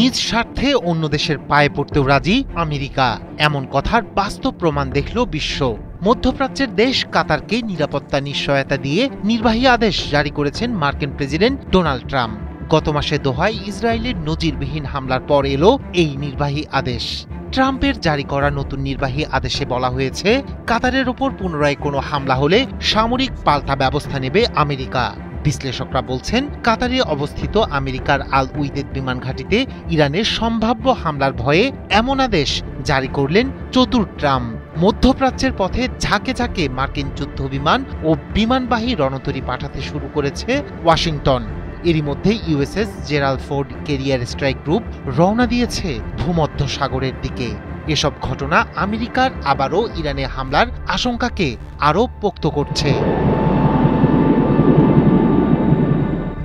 নিজ স্বার্থে অন্য দেশের পায়ে পড়তেও রাজি আমেরিকা, এমন কথার বাস্তব প্রমাণ দেখল বিশ্ব। মধ্যপ্রাচ্যের দেশ কাতারকে নিরাপত্তা নিশ্চয়তা দিয়ে নির্বাহী আদেশ জারি করেছেন মার্কিন প্রেসিডেন্ট ডোনাল্ড ট্রাম্প। গত মাসে দোহায় ইসরায়েলের নজিরবিহীন হামলার পর এলো এই নির্বাহী আদেশ। ট্রাম্পের জারি করা নতুন নির্বাহী আদেশে বলা হয়েছে, কাতারের ওপর পুনরায় কোনো হামলা হলে সামরিক পাল্টা ব্যবস্থা নেবে আমেরিকা। বিশ্লেষকরা বলছেন, কাতারে অবস্থিত আমেরিকার আল উইদেদ বিমান ঘাঁটিতে ইরানের সম্ভাব্য হামলার ভয়ে এমন আদেশ জারি করলেন চতুর ট্রাম্প। মধ্যপ্রাচ্যের পথে ঝাঁকে ঝাঁকে মার্কিন যুদ্ধবিমান ও বিমানবাহী রণতরী পাঠাতে শুরু করেছে ওয়াশিংটন। এরই মধ্যে USS Gerald Ford career strike group রওনা দিয়েছে ভূমধ্য সাগরের দিকে। এসব ঘটনা আমেরিকার আবারও ইরানে হামলার আশঙ্কাকে আরও পোক্ত করছে।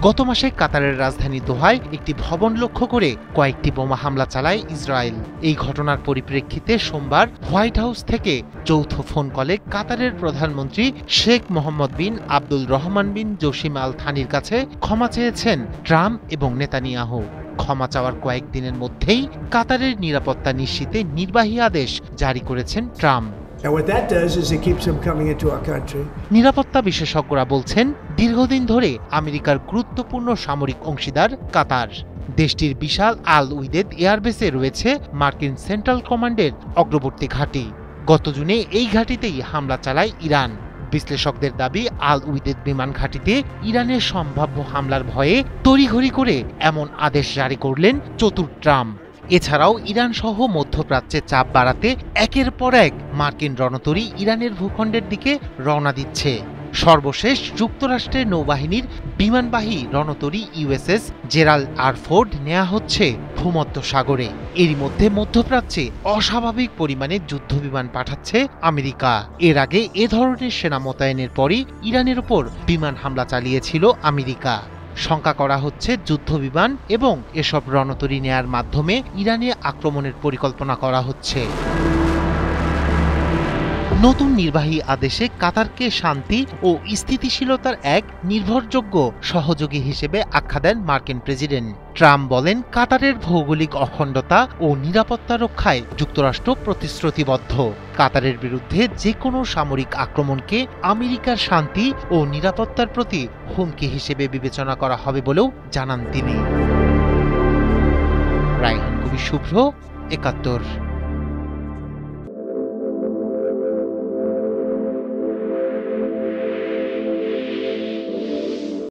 গত মাসে কাতারের রাজধানী দোহায় একটি ভবন লক্ষ্য করে কয়েকটি বোমা হামলা চালায় ইসরায়েল। এই ঘটনার পরিপ্রেক্ষিতে সোমবার হোয়াইট হাউস থেকে যৌথ ফোন কলে কাতারের প্রধানমন্ত্রী শেখ মোহাম্মদ বিন আব্দুল রহমান বিন জসিম আল থানির কাছে ক্ষমা চেয়েছেন ট্রাম্প এবং নেতানিয়াহু। ক্ষমা চাওয়ার কয়েকদিনের মধ্যেই কাতারের নিরাপত্তা নিশ্চিতে নির্বাহী আদেশ জারি করেছেন ট্রাম্প। নিরাপত্তা বিশেষজ্ঞরা বলছেন, দীর্ঘদিন ধরে আমেরিকার গুরুত্বপূর্ণ সামরিক অংশীদার কাতার। দেশটির বিশাল আল উইদেদ এয়ারবেসে রয়েছে মার্কিন সেন্ট্রাল কমান্ডের অগ্রবর্তী ঘাঁটি। গত জুনে এই ঘাঁটিতেই হামলা চালায় ইরান। বিশ্লেষকদের দাবি, আল উইদেদ বিমান ঘাঁটিতে ইরানের সম্ভাব্য হামলার ভয়ে তড়িঘড়ি করে এমন আদেশ জারি করলেন চতুর ট্রাম্প। এছাড়াও ইরান সহ মধ্যপ্রাচ্যে চাপ বাড়াতে একের পর এক মার্কিন রণতরী ইরানের ভূখণ্ডের দিকে রওনা দিচ্ছে। সর্বশেষ যুক্তরাষ্ট্রের নৌবাহিনীর বিমানবাহী রণতরী ইউএসএস জেরাল্ড আর ফোর্ড নেওয়া হচ্ছে ভূমধ্য সাগরে। এরই মধ্যে মধ্যপ্রাচ্যে অস্বাভাবিক পরিমাণে যুদ্ধবিমান পাঠাচ্ছে আমেরিকা। এর আগে এ ধরনের সেনা মোতায়েনের পরই ইরানের ওপর বিমান হামলা চালিয়েছিল আমেরিকা। শঙ্কা করা হচ্ছে, যুদ্ধবিমান এবং এসব রণতরী নেয়ার মাধ্যমে ইরানে আক্রমণের পরিকল্পনা করা হচ্ছে। নতুন নির্বাহী আদেশে কাতারকে শান্তি ও স্থিতিশীলতার এক নির্ভরযোগ্য সহযোগী হিসেবে আখ্যা দেন মার্কিন প্রেসিডেন্ট ট্রাম্প। বলেন, কাতারের ভৌগোলিক অখণ্ডতা ও নিরাপত্তা রক্ষায় যুক্তরাষ্ট্র প্রতিশ্রুতিবদ্ধ। কাতারের বিরুদ্ধে যে কোনো সামরিক আক্রমণকে আমেরিকার শান্তি ও নিরাপত্তার প্রতি হুমকি হিসেবে বিবেচনা করা হবে বলেও জানান তিনি। রায়হান কবির শুভ্র, ৭১।